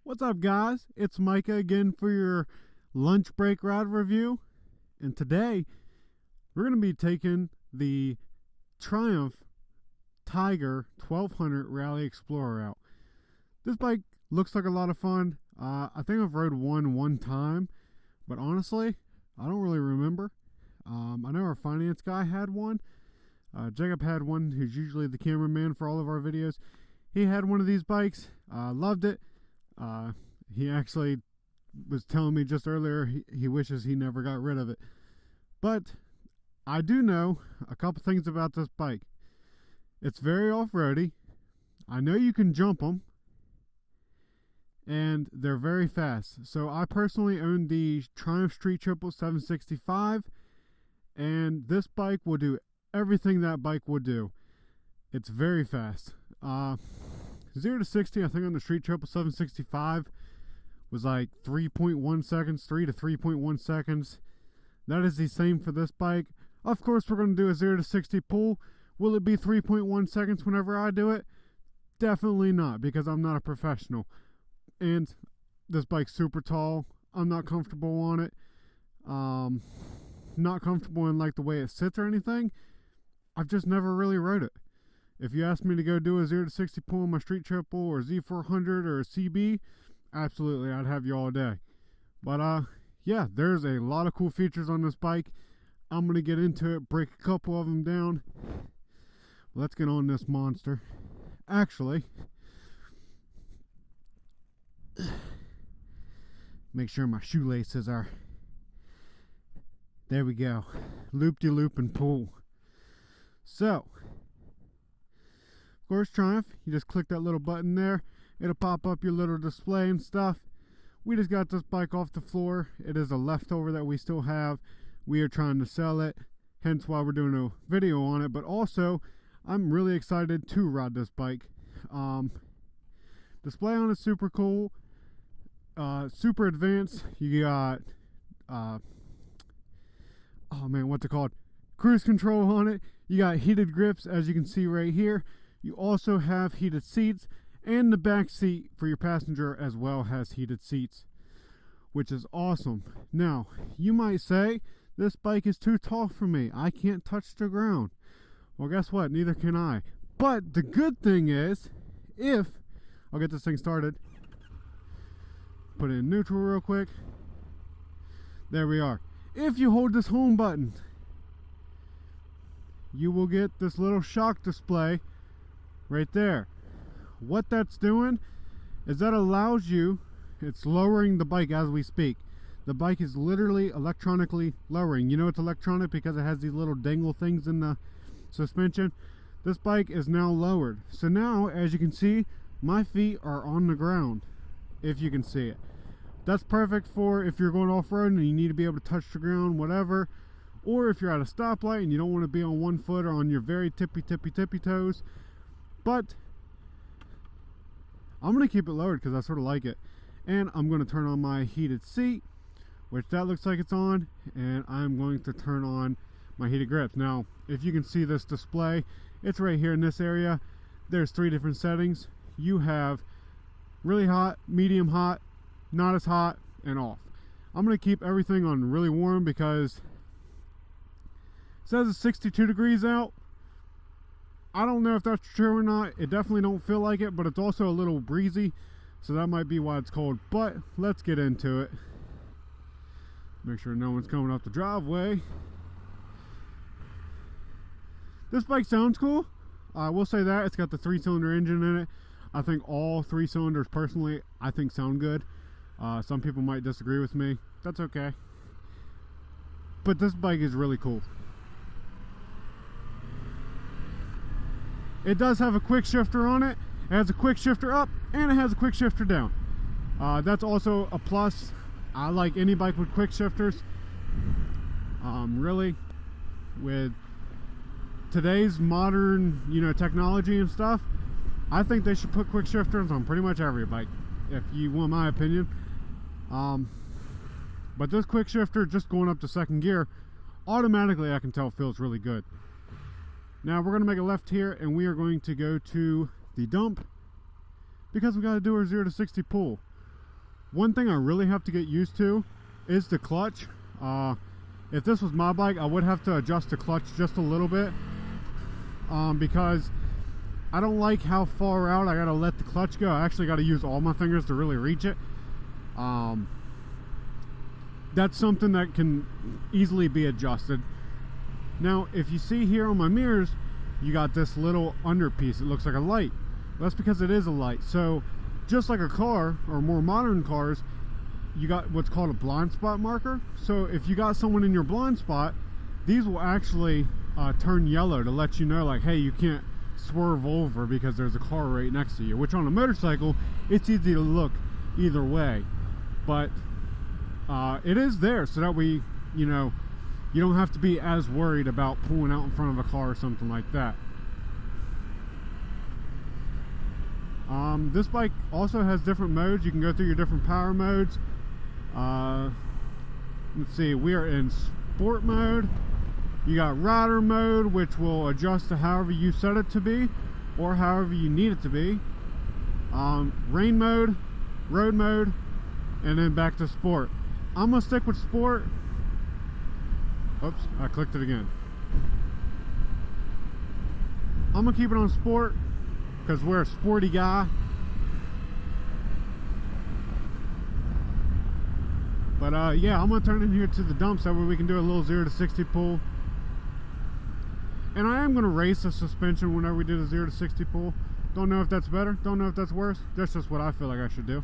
What's up, guys? It's Micah again for your lunch break ride review. And today, we're going to be taking the Triumph Tiger 1200 Rally Explorer out. This bike looks like a lot of fun. I think I've rode one time, but honestly, I don't really remember. I know our finance guy had one. Jacob had one, who's usually the cameraman for all of our videos. He had one of these bikes. Loved it. He actually was telling me just earlier he wishes he never got rid of it. But I do know a couple things about this bike. It's very off-roady. I know you can jump them. And they're very fast. So I personally own the Triumph Street Triple 765. And this bike will do everything that bike would do. It's very fast. 0 to 60, I think on the Street Triple 765 was like 3.1 seconds, 3 to 3.1 seconds. That is the same for this bike. Of course, we're going to do a 0 to 60 pull. Will it be 3.1 seconds whenever I do it? Definitely not, because I'm not a professional. And this bike's super tall. I'm not comfortable on it. Not comfortable in like the way it sits or anything. I've just never really rode it. If you asked me to go do a 0 to 60 pull on my Street Triple or Z400 or a CB, absolutely, I'd have you all day. But yeah, there's a lot of cool features on this bike. I'm going to get into it, break a couple of them down. Let's get on this monster. Actually, make sure my shoelaces are, there we go, loop-de-loop and pull. So, of course, Triumph, you just click that little button there, it'll pop up your little display and stuff. We just got this bike off the floor. It is a leftover that we still have. We are trying to sell it, hence why we're doing a video on it. But also, I'm really excited to ride this bike. Display on it super cool, super advanced. You got oh man, what's it called, cruise control on it. You got heated grips, as you can see right here. You also have heated seats, and the back seat for your passenger as well has heated seats, which is awesome. Now, you might say, this bike is too tall for me. I can't touch the ground. Well, guess what? Neither can I. But the good thing is, I'll get this thing started. Put it in neutral real quick. There we are. If you hold this home button, you will get this little shock display right there. What that's doing is that allows you, it's lowering the bike as we speak. The bike is literally electronically lowering. You know it's electronic because it has these little dangle things in the suspension. This bike is now lowered. So now, as you can see, my feet are on the ground, if you can see it. That's perfect for if you're going off-road and you need to be able to touch the ground, whatever. Or if you're at a stoplight and you don't want to be on one foot or on your very tippy toes. But I'm going to keep it lowered because I sort of like it. And I'm going to turn on my heated seat, which that looks like it's on. And I'm going to turn on my heated grips. Now, if you can see this display, it's right here in this area. There's 3 different settings. You have really hot, medium hot, not as hot, and off. I'm going to keep everything on really warm because it says it's 62 degrees out. I don't know if that's true or not. It definitely don't feel like it, but it's also a little breezy, so that might be why it's cold. But let's get into it. Make sure no one's coming up the driveway. This bike sounds cool. I will say that. It's got the 3-cylinder engine in it. I think all 3 cylinders, personally, I think sound good. Some people might disagree with me. That's okay. But this bike is really cool. It does have a quick shifter on it. It has a quick shifter up and it has a quick shifter down. That's also a plus. I like any bike with quick shifters. Really, with today's modern, technology and stuff, I think they should put quick shifters on pretty much every bike, if you want my opinion. But this quick shifter, just going up to second gear, automatically I can tell feels really good. Now we're going to make a left here and we are going to go to the dump because we got to do our 0 to 60 pull. One thing I really have to get used to is the clutch. If this was my bike, I would have to adjust the clutch just a little bit, because I don't like how far out I gotta let the clutch go. I actually gotta use all my fingers to really reach it. That's something that can easily be adjusted. Now, if you see here on my mirrors, you got this little underpiece. It looks like a light. That's because it is a light. So just like a car, or more modern cars, you got what's called a blind spot marker. So if you got someone in your blind spot, these will actually turn yellow to let you know, like, hey, you can't swerve over because there's a car right next to you. Which on a motorcycle, it's easy to look either way, but it is there so that we, you know, you don't have to be as worried about pulling out in front of a car or something like that. This bike also has different modes. You can go through your different power modes. Let's see, we are in sport mode. You got rider mode, which will adjust to however you set it to be or however you need it to be. Rain mode, road mode, and then back to sport. I'm gonna stick with sport. Oops, I clicked it again. I'm gonna keep it on sport because we're a sporty guy. But yeah, I'm gonna turn in here to the dump so we can do a little 0 to 60 pull. And I am gonna race the suspension whenever we do the 0 to 60 pull. Don't know if that's better, don't know if that's worse. That's just what I feel like I should do.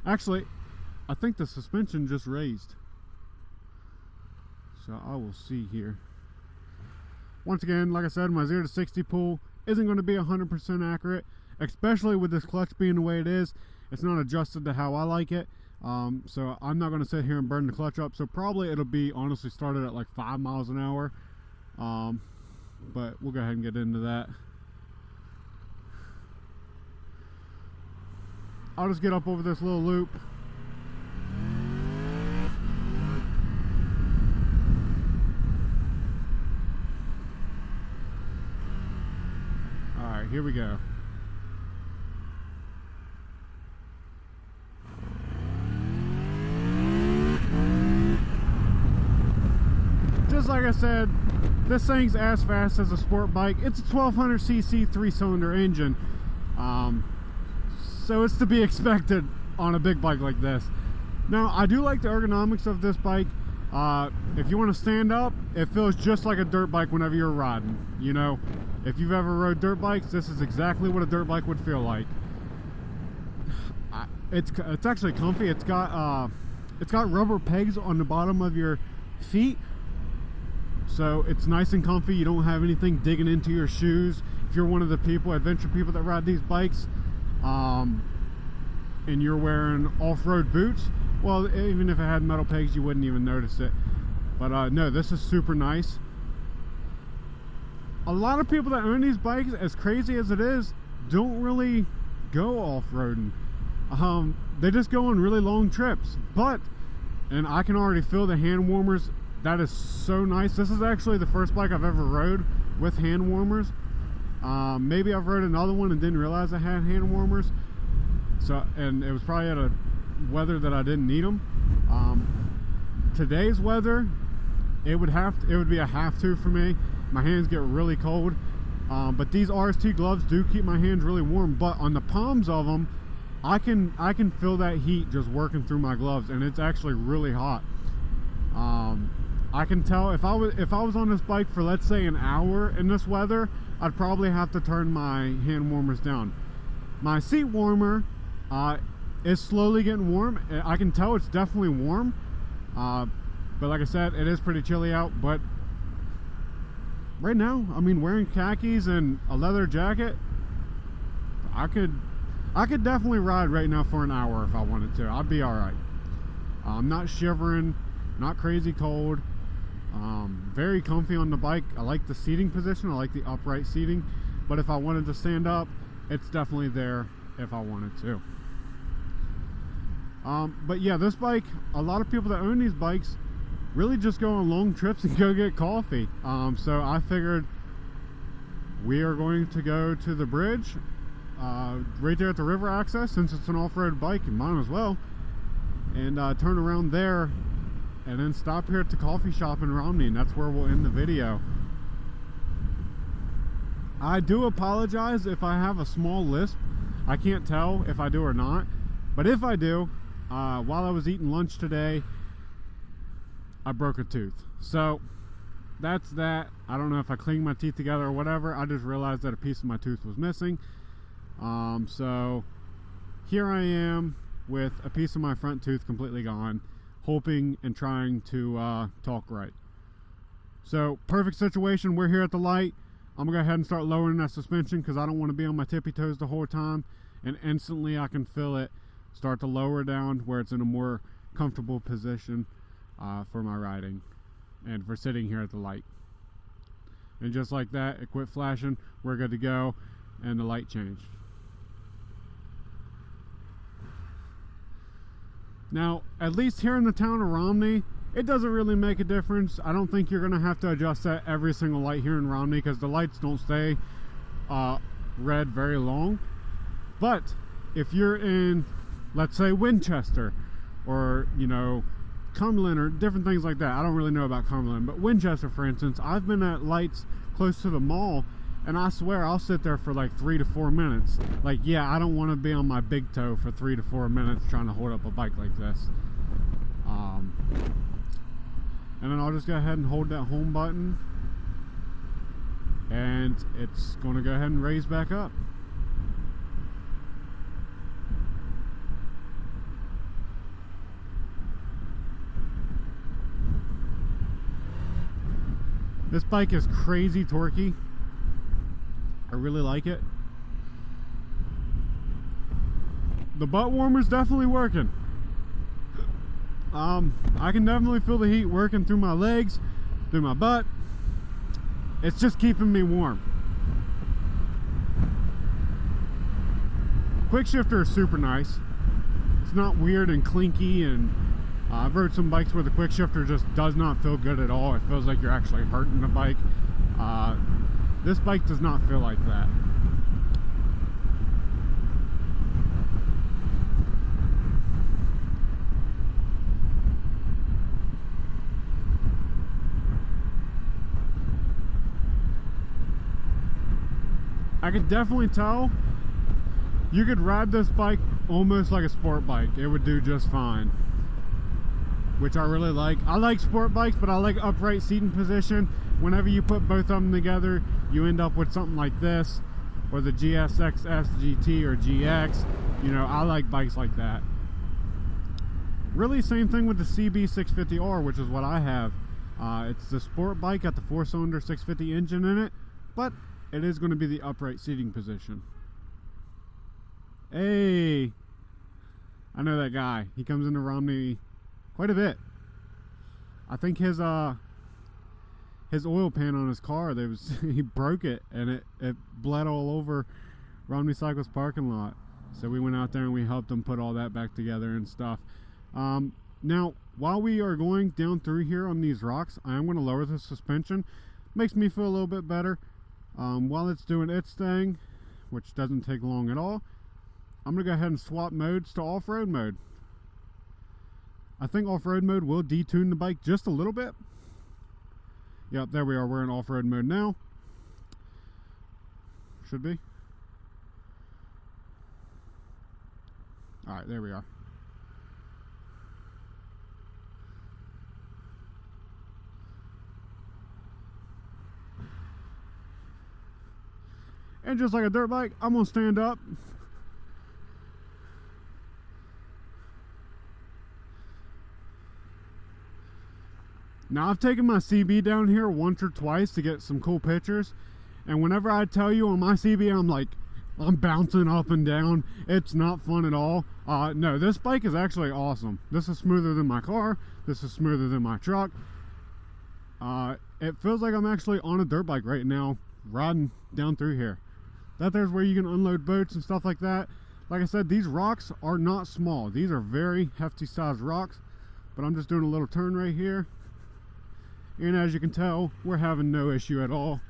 Actually, I think the suspension just raised. So I will see here. Once again, like I said, my 0 to 60 pull isn't going to be 100% accurate, especially with this clutch being the way it is. It's not adjusted to how I like it. So I'm not going to sit here and burn the clutch up. So probably it'll be honestly started at like 5 miles an hour. But we'll go ahead and get into that. I'll just get up over this little loop. Alright, here we go. Just like I said, this thing's as fast as a sport bike. It's a 1200cc 3-cylinder engine. So it's to be expected on a big bike like this. Now, I do like the ergonomics of this bike. If you want to stand up, it feels just like a dirt bike whenever you're riding. You know, if you've ever rode dirt bikes, this is exactly what a dirt bike would feel like. It's actually comfy. It's got rubber pegs on the bottom of your feet, so it's nice and comfy. You don't have anything digging into your shoes. If you're one of the adventure people that ride these bikes, and you're wearing off-road boots, well, even if it had metal pegs, you wouldn't even notice it. But no, this is super nice. A lot of people that own these bikes, as crazy as it is, don't really go off-roading. They just go on really long trips. And I can already feel the hand warmers. That is so nice. This is actually the first bike I've ever rode with hand warmers. Maybe I've rode another one and didn't realize I had hand warmers. And it was probably at a weather that I didn't need them. Today's weather, it would be a have to for me. My hands get really cold. But these RST gloves do keep my hands really warm. But on the palms of them, I can feel that heat just working through my gloves, and it's actually really hot. I can tell if I was on this bike for, let's say, an hour in this weather, I'd probably have to turn my hand warmers down. My seat warmer is slowly getting warm. I can tell it's definitely warm, but like I said, it is pretty chilly out. But right now, I mean, wearing khakis and a leather jacket, I could definitely ride right now for an hour if I wanted to. I'd be all right. I'm not shivering, not crazy cold. Very comfy on the bike. I like the seating position. I like the upright seating. But if I wanted to stand up, it's definitely there if I wanted to. But yeah, this bike, a lot of people that own these bikes really just go on long trips and go get coffee. So I figured we are going to go to the bridge. right there at the river access. Since it's an off-road bike, you might as well. And turn around there and then stop here at the coffee shop in Romney, and that's where we'll end the video. I do apologize if I have a small lisp. I can't tell if I do or not, but if I do, while I was eating lunch today, I broke a tooth. So that's that. I don't know if I cleaned my teeth together or whatever. I just realized that a piece of my tooth was missing. So here I am with a piece of my front tooth completely gone, hoping and trying to talk right. So perfect situation. We're here at the light. I'm gonna go ahead and start lowering that suspension because I don't want to be on my tippy toes the whole time, and instantly I can feel it start to lower down where it's in a more comfortable position for my riding and for sitting here at the light. And just like that, it quit flashing. We're good to go, and the light changed. Now, at least here in the town of Romney, it doesn't really make a difference. I don't think you're going to have to adjust that every single light here in Romney because the lights don't stay red very long. But if you're in, let's say, Winchester or, you know, Cumberland or different things like that. I don't really know about Cumberland, but Winchester, for instance, I've been at lights close to the mall, and I swear I'll sit there for like 3 to 4 minutes. Like, yeah, I don't want to be on my big toe for 3 to 4 minutes trying to hold up a bike like this. And then I'll just go ahead and hold that home button, and it's going to go ahead and raise back up. This bike is crazy torquey. I really like it. The butt warmer's definitely working. I can definitely feel the heat working through my legs, through my butt. It's just keeping me warm. Quick shifter is super nice. It's not weird and clinky, and I've rode some bikes where the quick shifter just does not feel good at all. It feels like you're actually hurting the bike. This bike does not feel like that. I could definitely tell you could ride this bike almost like a sport bike. It would do just fine, which I really like. I like sport bikes, but I like upright seating position. Whenever you put both of them together, you end up with something like this, or the GSX-S GT or GX. You know, I like bikes like that. Really, same thing with the CB650R, which is what I have. It's the sport bike, got the 4-cylinder 650 engine in it, but it is going to be the upright seating position. Hey, I know that guy. He comes into Romney quite a bit. I think his oil pan on his car, he broke it, and it bled all over Romney Cycles parking lot. So we went out there and we helped him put all that back together and stuff. Now, while we are going down through here on these rocks, I am going to lower the suspension. Makes me feel a little bit better. While it's doing its thing, which doesn't take long at all, I'm going to go ahead and swap modes to off-road mode. I think off-road mode will detune the bike just a little bit. Yep, there we are. We're in off-road mode now. Should be. Alright, there we are. And just like a dirt bike, I'm going to stand up. Now, I've taken my CB down here once or twice to get some cool pictures. And whenever I tell you on my CB, I'm bouncing up and down. It's not fun at all. No, this bike is actually awesome. This is smoother than my car. This is smoother than my truck. It feels like I'm actually on a dirt bike right now, riding down through here. That there's where you can unload boats and stuff like that. Like I said, these rocks are not small. These are very hefty sized rocks. But I'm just doing a little turn right here. And as you can tell, we're having no issue at all.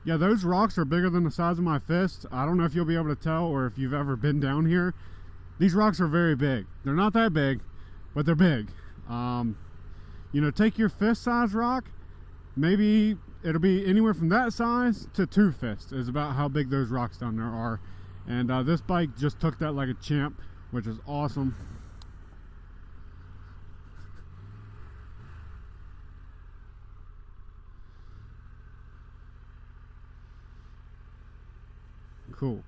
Yeah, those rocks are bigger than the size of my fist. I don't know if you'll be able to tell or if you've ever been down here. These rocks are very big. They're not that big, but they're big. You know, take your fist size rock, maybe it'll be anywhere from that size to 2 fists is about how big those rocks down there are. And this bike just took that like a champ, which is awesome. Cool.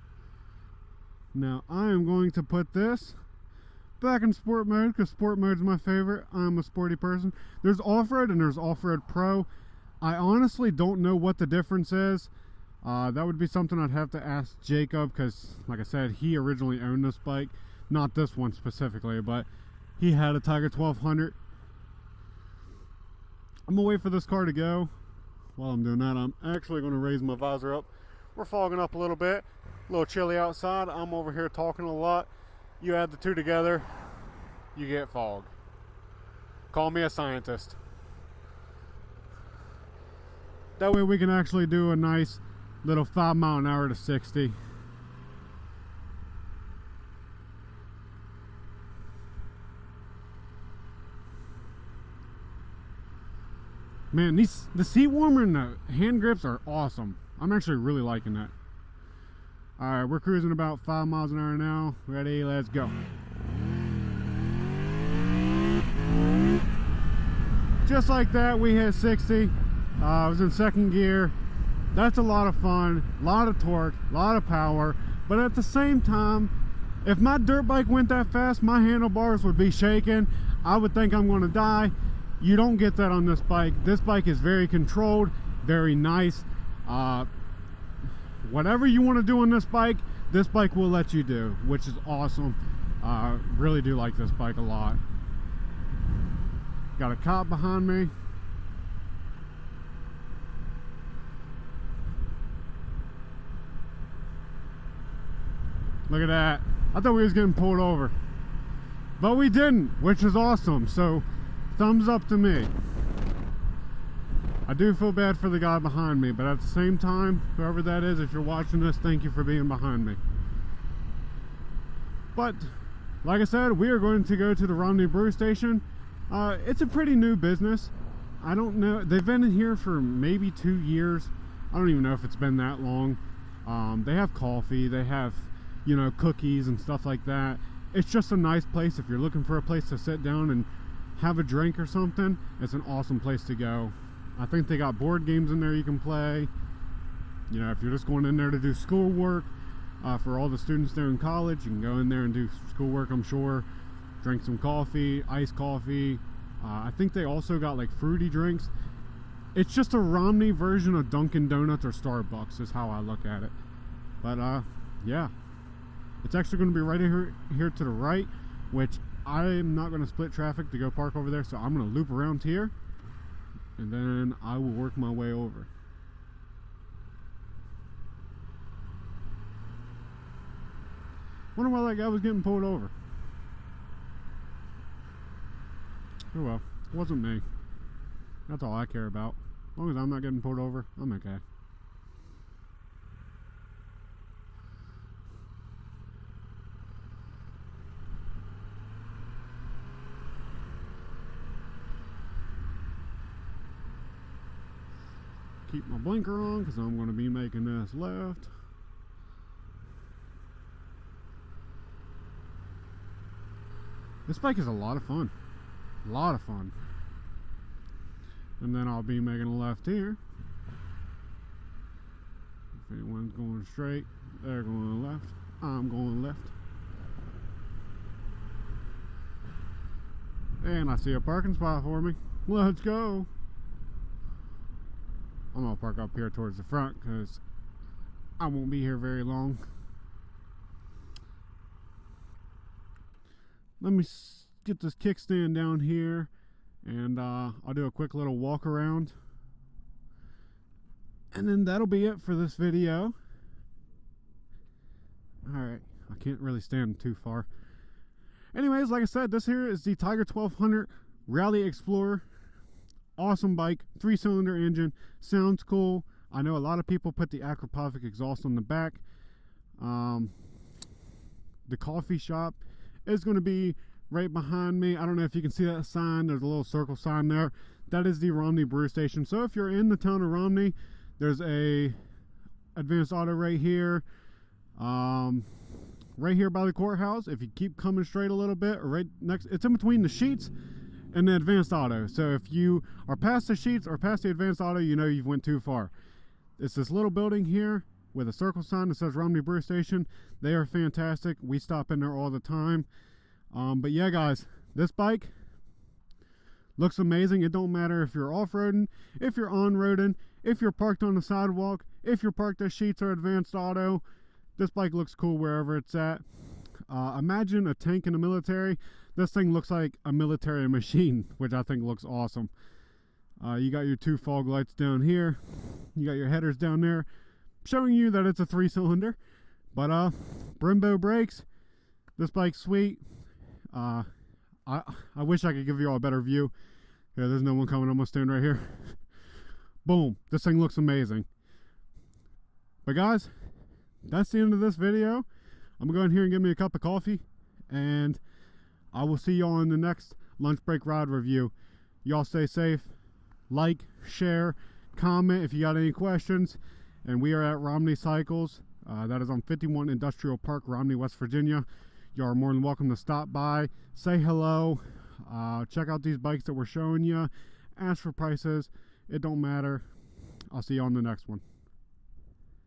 Now I am going to put this back in sport mode because sport mode is my favorite. I'm a sporty person. There's off-road and there's off-road pro. I honestly don't know what the difference is. That would be something I'd have to ask Jacob because, like I said, he originally owned this bike. Not this one specifically, but he had a Tiger 1200. I'm gonna wait for this car to go. While I'm doing that, I'm actually going to raise my visor up. We're fogging up a little bit. A little chilly outside. I'm over here talking a lot. You add the two together, you get fog. Call me a scientist. That way we can actually do a nice little 5 mile an hour to 60. Man, the seat warmer and the hand grips are awesome. I'm actually really liking that. Alright, we're cruising about 5 miles an hour now. Ready, let's go. Just like that, we hit 60. I was in second gear. That's a lot of fun, a lot of torque, a lot of power. But at the same time, if my dirt bike went that fast, my handlebars would be shaking. I would think I'm going to die. You don't get that on this bike. This bike is very controlled, very nice. Whatever you want to do on this bike will let you do, which is awesome. Really do like this bike a lot. Got a cop behind me. Look at that. I thought we was getting pulled over, but we didn't, which is awesome. So thumbs up to me. I do feel bad for the guy behind me, but at the same time, whoever that is, if you're watching this, thank you for being behind me. But like I said, we are going to go to the Romney Brew Station. It's a pretty new business. I don't know, they've been in here for maybe 2 years. I don't even know if it's been that long. They have coffee, they have, you know, cookies and stuff like that. It's just a nice place. If you're looking for a place to sit down and have a drink or something, it's an awesome place to go. I think they got board games in there you can play. You know, if you're just going in there to do schoolwork, for all the students there in college, you can go in there and do schoolwork, I'm sure. Drink some coffee, iced coffee. I think they also got like fruity drinks. It's just a Romney version of Dunkin' Donuts or Starbucks is how I look at it. But yeah, it's actually going to be right here to the right, which I'm not going to split traffic to go park over there, so I'm going to loop around here and then I will work my way over. Wonder why that guy was getting pulled over. Oh well, it wasn't me. That's all I care about. As long as I'm not getting pulled over, I'm okay. Keep my blinker on because I'm going to be making this left. This bike is a lot of fun. A lot of fun. And then I'll be making a left here. If anyone's going straight, they're going left. I'm going left. And I see a parking spot for me. Let's go. I'm gonna park up here towards the front because I won't be here very long. Let me get this kickstand down here and I'll do a quick little walk around. And then that'll be it for this video. Alright, I can't really stand too far. Anyways, like I said, this here is the Tiger 1200 Rally Explorer. Awesome bike, 3-cylinder engine, sounds cool. I know a lot of people put the Aquapovic exhaust on the back. The coffee shop is going to be right behind me. I don't know if you can see that sign. There's a little circle sign there. That is the Romney Brew Station. So if you're in the town of Romney, there's a Advanced Auto right here. Right here by the courthouse. If you keep coming straight a little bit, or right next, it's in between the Sheets and the Advanced Auto. So if you are past the Sheets or past the Advanced Auto, you know you've went too far. It's this little building here with a circle sign that says Romney Brew Station. They are fantastic. We stop in there all the time. But yeah, guys, this bike looks amazing. It don't matter if you're off-roading, if you're on-roading, if you're parked on the sidewalk, if you're parked at Sheets or Advanced Auto. This bike looks cool wherever it's at. Imagine a tank in the military. This thing looks like a military machine, which I think looks awesome. You got your 2 fog lights down here. You got your headers down there, showing you that it's a 3-cylinder. But Brembo brakes. This bike's sweet. I wish I could give you all a better view. Yeah, there's no one coming. I'm gonna stand right here. Boom. This thing looks amazing. But guys, that's the end of this video. I'm gonna go in here and get me a cup of coffee, and I will see y'all in the next lunch break ride review. Y'all stay safe. Like, share, comment if you got any questions. And we are at Romney Cycles. That is on 51 Industrial Park, Romney, West Virginia. You are more than welcome to stop by, say hello, check out these bikes that we're showing you, ask for prices. It don't matter. I'll see you on the next one.